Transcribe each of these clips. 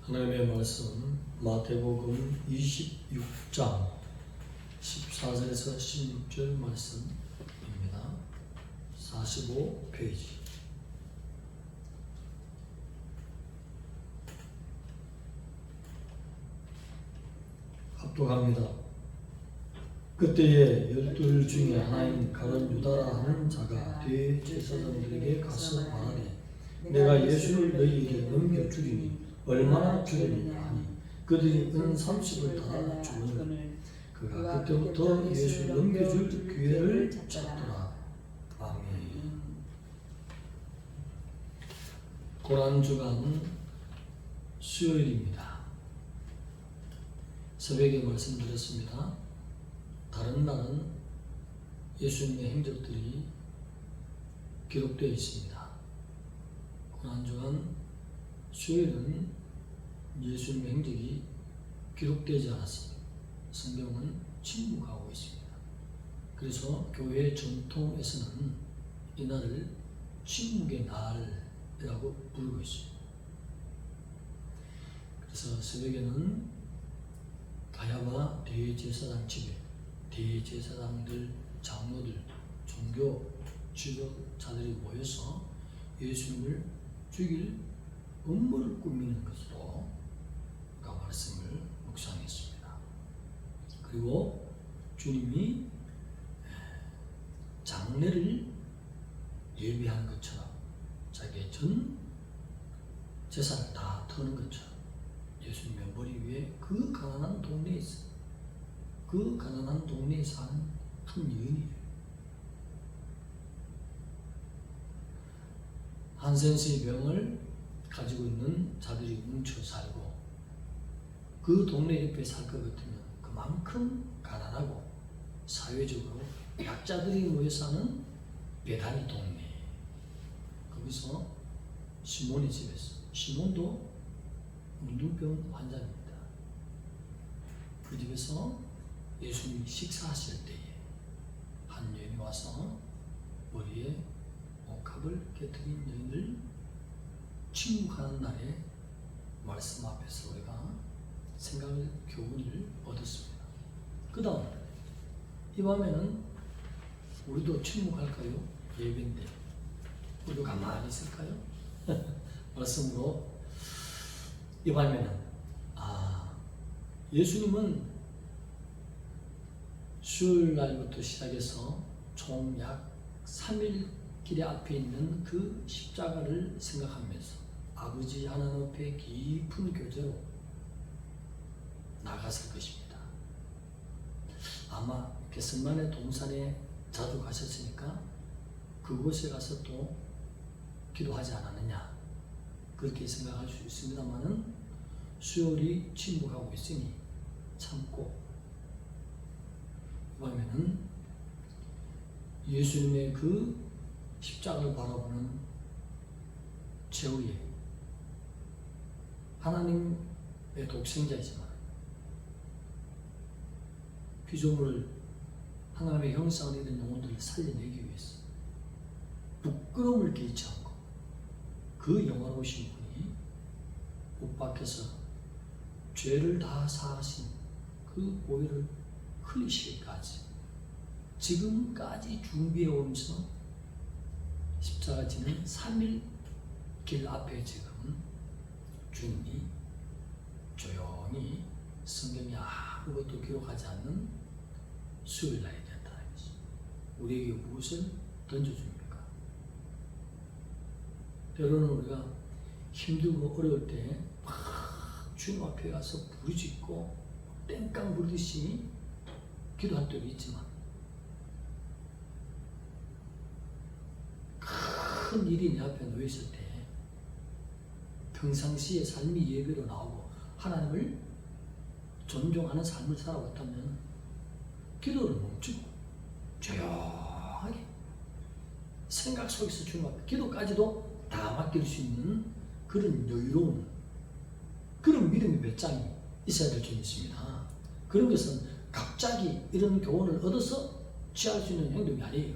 하나님의 말씀 마태복음 26장 14절에서 16절 말씀입니다. 45페이지. 합독합니다. 그때에 12 중에 하나인 가룟 유다라 하는 자가 대제사장들에게 가서 말하되 내가 예수를 너희에게 넘겨주리니 얼마나 주리느냐 하니 그들이 은 30을 달아 주거늘 그가 그때부터 예수를 넘겨줄 기회를 찾더라. 아멘. 고난주간 수요일입니다. 새벽에 말씀드렸습니다. 다른 날은 예수님의 행적들이 기록되어 있습니다. 고난주간 수요일은 예수님의 행적이 기록되지 않았습니다. 성경은 침묵하고 있습니다. 그래서 교회 전통에서는 이날을 침묵의 날이라고 부르고 있습니다. 그래서 새벽에는 가야바 대제사장 집에 대제사장들, 장로들, 종교 지도자들이 모여서 예수님을 죽일 음모를 꾸미는 것으로 말씀을 묵상했습니다. 그리고 주님이 장례를 예비한 것처럼 자기의 전 재산을 다 터는 것처럼 예수님의 머리 위에 그 가난한 동네에 있어요. 그 가난한 동네에 사는 한 여인이에요. 한센스의 병을 가지고 있는 자들이 뭉쳐 살고 그 동네 옆에 살 것 같으면 그만큼 가난하고 사회적으로 약자들이 모여 사는 베다니 동네, 거기서 시몬의 집에서, 시몬도 문둥병 환자입니다. 그 집에서 예수님이 식사하실 때에 한 여인이 와서 머리에 옥합을 깨뜨린 여인을 침묵하는 날에 말씀 앞에서 우리가 생각을, 교훈을 얻었습니다. 그 다음 이 밤에는 우리도 침묵할까요? 예배인데 우리도 가만히 있을까요? 말씀으로 이 밤에는 예수님은 수요일 날부터 시작해서 총 약 3일 길의 앞에 있는 그 십자가를 생각하면서 아버지 하나님 앞에 깊은 교제로 나갔을 것입니다. 아마 겟세마네 동산에 자주 가셨으니까 그곳에 가서 또 기도하지 않았느냐 그렇게 생각할 수 있습니다만은 수요일이 침묵하고 있으니 참고 이번에는 예수님의 그 십자가를 바라보는 최후의 하나님의 독생자이지만 피조물을 하나님의 형상을 입은 영혼들을 살려내기 위해서 부끄러움을 끼치 않고 그 영화로우신 분이 못 박혀서 죄를 다 사하신 그 보혈을 흘리시기까지 지금까지 준비해 오면서 십자가 지는 3일 길 앞에 지금 주님이 조용히 성경이 아무것도 기록하지 않는 수요일 날이 됐다는 것이 우리에게 무엇을 던져줍니까? 때로는 우리가 힘들고 어려울 때 막 주님 앞에 가서 부르짖고 땡깡 부르듯이 기도할 때도 있지만 큰 일이 내 앞에 놓였을 때 평상시에 삶이 예배로 나오고 하나님을 존중하는 삶을 살아왔다면 기도를 멈추고 조용하게 생각 속에서 주님 앞에 기도까지도 다 맡길 수 있는 그런 여유로운 그런 믿음의 배짱이 있어야 될 줄 믿습니다. 그런 것은 갑자기 이런 교훈을 얻어서 취할 수 있는 행동이 아니에요.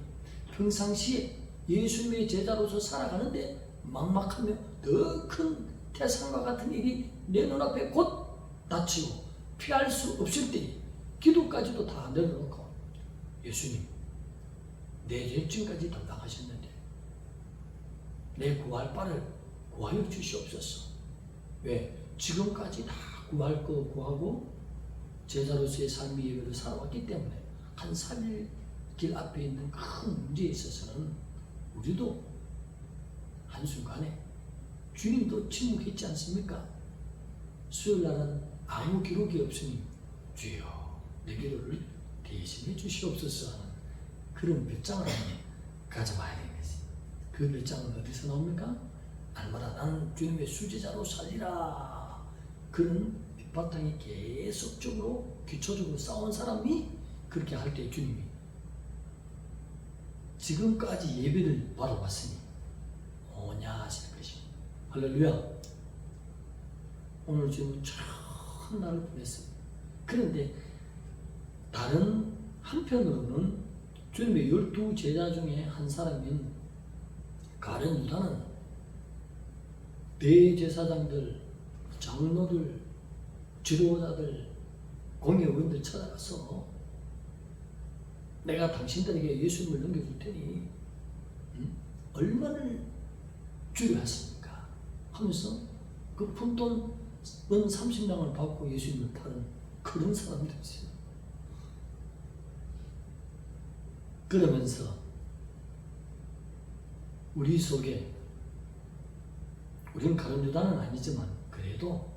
평상시에 예수님의 제자로서 살아가는데 막막하며 더 큰 태산과 같은 일이 내 눈앞에 곧 닥치고 피할 수 없을 때에 기도까지도 다 내려놓고 예수님, 내 죄증까지 담당하셨는데 내 구할 바를 구하여 주시옵소서. 왜? 지금까지 다 구할 거 구하고 제자로서의 삶의 예배를 살아왔기 때문에 한 3일 길 앞에 있는 큰 문제에 있어서는 우리도 한순간에 주님도 침묵했지 않습니까? 수요일날은 아무 기록이 없으니 주여 내 기도를 대신해 주시옵소서 하는 그런 몇 장을 가져봐야 되겠어요. 그 몇 장은 어디서 나옵니까? 날마다 나는 주님의 수제자로 살리라. 그런 밑바탕에 계속적으로 기초적으로 싸운 사람이 그렇게 할 때 주님이 지금까지 예배를 받아왔으니 오냐 하시는 것이. 할렐루야. 오늘 지금 참 날을 보냈습니다. 그런데 다른 한편으로는 주님의 12 제자 중에 한 사람인 가룟 유다는 대제사장들, 장로들, 지도자들, 공회의원들 찾아가서 내가 당신들에게 예수님을 넘겨줄 테니 얼마를 주려 하십니까? 하면서 그 푼돈 은 30냥을 받고 예수님을 타는 그런 사람들이 있어요. 그러면서 우리 속에 우리는 가룟 유다는 아니지만 그래도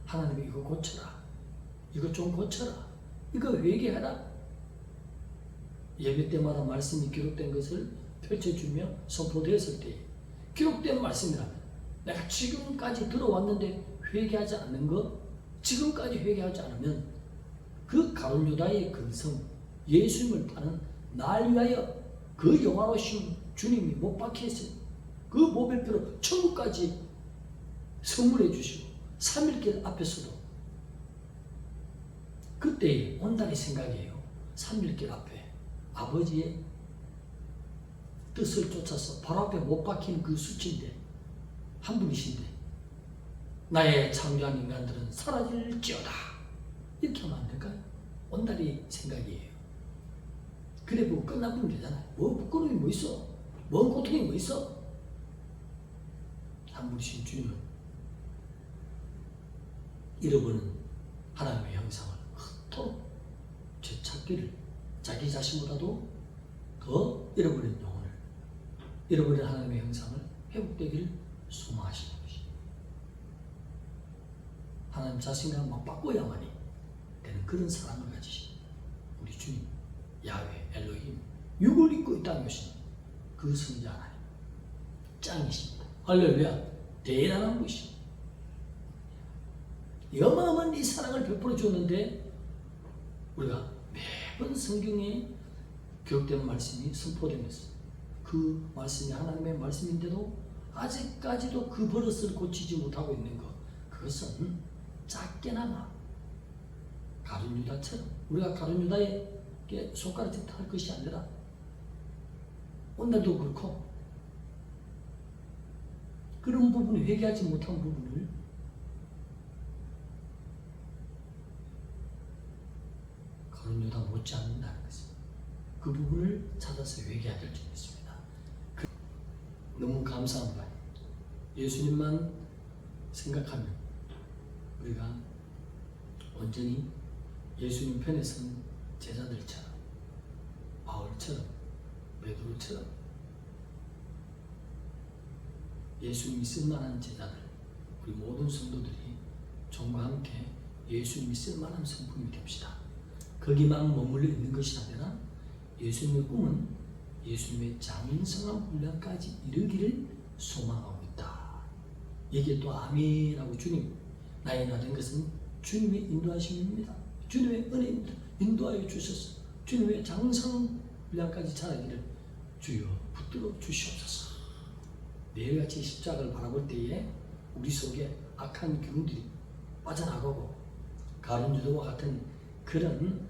하나님이 이거 고쳐라, 이거 좀 고쳐라, 이거 회개하라. 예배 때마다 말씀이 기록된 것을 펼쳐주며 선포되었을 때 기록된 말씀이라면 내가 지금까지 들어왔는데 회개하지 않는 것, 지금까지 회개하지 않으면 그 가룟 유다의 근성, 예수님을 타는 날 위하여 그 영화로우신 주님이 못 박혀있으니 그 모별표로 천국까지 선물해 주시고 3일길 앞에서도 그때 온달의 생각이에요. 3일길 앞에 아버지의 뜻을 쫓아서 바로 앞에 못 박힌 그 수치인데 한 분이신데 나의 창조한 인간들은 사라질지어다 이렇게 하면 안 될까요? 온달의 생각이에요. 그래 보고 끝나면 되잖아요. 뭐 부끄러움이 뭐 있어? 뭔 고통이 뭐 있어? 한 분이신 주님은 잃어버린 하나님의 형상을 그토록 되찾기를 자기 자신보다도 더 잃어버린 영혼을, 잃어버린 하나님의 형상을 회복되기를 소망하시는 것입니다. 하나님 자신과 막 바꿔야만이 되는 그런 사랑을 가지신 우리 주님 야훼 엘로힘, 육을 입고 이 땅에 오신 그 성자 하나님 짱이십니다. 할렐루야. 대단한 분이십니다. 어마어마한 이 사랑을 베풀어 주었는데 우리가 매번 성경에 기록된 말씀이 선포되면서 그 말씀이 하나님의 말씀인데도 아직까지도 그 버릇을 고치지 못하고 있는 것, 그것은 작게나마 가룟 유다처럼 우리가 가룟 유다에게 손가락질 할 것이 아니라 오늘도 그렇고 그런 부분을 회개하지 못한 부분을 가룟 유다 못지 않는다는 것입니다. 그 부분을 찾아서 회개해야 될 줄 믿습니다. 너무 감사한 바예요. 예수님만 생각하면 우리가 온전히 예수님 편에 선 제자들처럼 바울처럼 베드로처럼 예수님이 쓸만한 제자들, 우리 모든 성도들이 종과 함께 예수님이 쓸만한 성품이 됩시다. 거기만 머물러 있는 것이 아니라 예수님의 꿈은 예수님의 장성한 분량까지 이르기를 소망하고 있다. 이게 또 아멘이라고 주님, 나의 나 된 것은 주님의 인도하심입니다. 주님의 은혜입니다. 인도하여 주셔서 주님의 장성 분량까지 자라기를 주여 붙들어 주시옵소서. 매일같이 십자가를 바라볼 때에 우리 속에 악한 기운들이 빠져나가고 가룟 유다와 같은 그런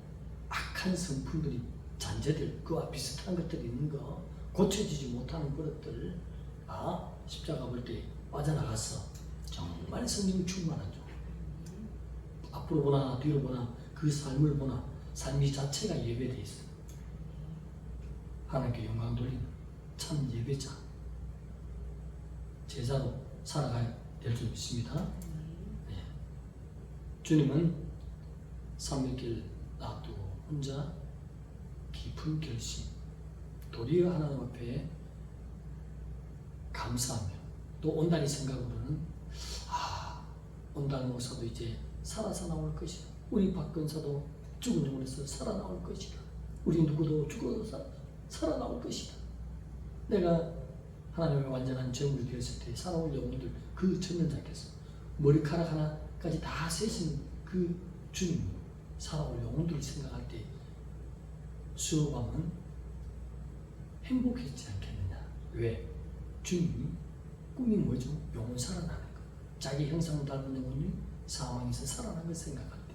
악한 성품들이 잔재들, 그와 비슷한 것들이 있는 거, 고쳐지지 못하는 그것들 십자가 볼 때 빠져나가서 정말 성령이 충만하죠. 앞으로 보나 뒤로 보나 그 삶을 보나 삶이 자체가 예배되어 있어요. 하나님께 영광 돌리는 참 예배자, 제자로 살아가야 될 줄 믿습니다. 네. 주님은 삼일길 놔두고 혼자 깊은 결심, 도리어 하나님 앞에 감사하며 또 온다리 생각으로는 온다리 목사도 이제 살아서 나올 것이다. 우리 박근사도 죽은 영혼에서 살아나올 것이다. 우리 누구도 죽어서 살아나올 것이다. 내가 하나님의 완전한 정을 되었을 때 살아올 영혼들, 그 전능자께서 머리카락 하나까지 다 세신 그 주님이 살아올 영혼들을 생각할 때 수호밤은 행복했지 않겠느냐. 왜? 주님이 꿈이 뭐죠? 영혼 살아나는 것. 자기 형상을 닮은 영혼이 사망에서 살아나는 걸 생각할 때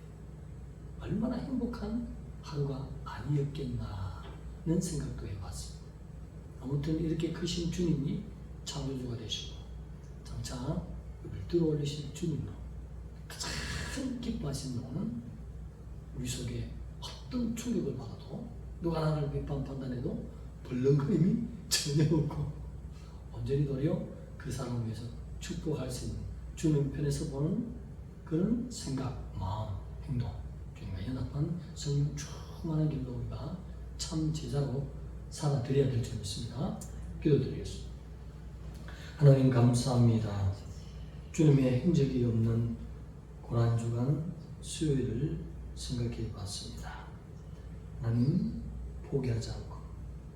얼마나 행복한 하루가 아니었겠나는 생각도 해봤습니다. 아무튼 이렇게 크신 주님이 창조주가 되시고 장차 우리를 들어올리신 주님으로 가장 기뻐하시는 분은 우리 속에 어떤 충격을 받아도 누가 나를 비판 판단해도 벌렁거림이 전혀 없고 온전히 도리어 그 사람을 위해서 축복할 수 있는 주님 편에서 보는 그런 생각, 마음, 행동, 주님과 연합한 성령 충만한 길로 우리가 참 제자로 살아드려야 될 줄 믿습니다. 기도드리겠습니다. 하나님 감사합니다. 주님의 행적이 없는 고난주간 수요일을 생각해 봤습니다. 하나님 포기하지 않고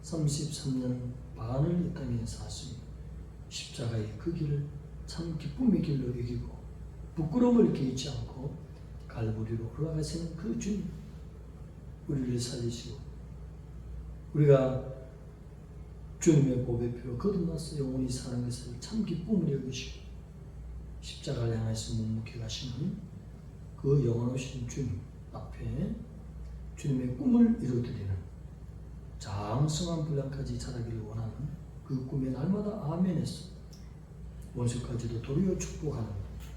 33년 반을 이 땅에 사시며 십자가의 그 길을 참 기쁨의 길로 이기고 부끄러움을 깨지 않고 갈보리로 올라가시는 그 주님, 우리를 살리시고 우리가 주님의 보배 피로 거듭나서 영원히 사는 것을 참 기쁨을 여기시고 십자가를 향해서 묵묵히 가시는 그 영원하신 주님 앞에 주님의 꿈을 이루어드리는 장성한 분량까지 자라기를 원하는 그 꿈에 날마다 아멘했어. 원수까지도 도리어 축복하는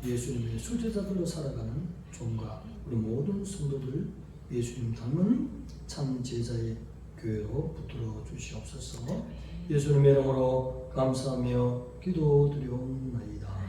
예수님의 수제자들로 살아가는 종과 우리 모든 성도들 예수님 닮은 참 제자의 교회로 붙들어 주시옵소서. 예수님의 이름으로 감사하며 기도드리옵나이다.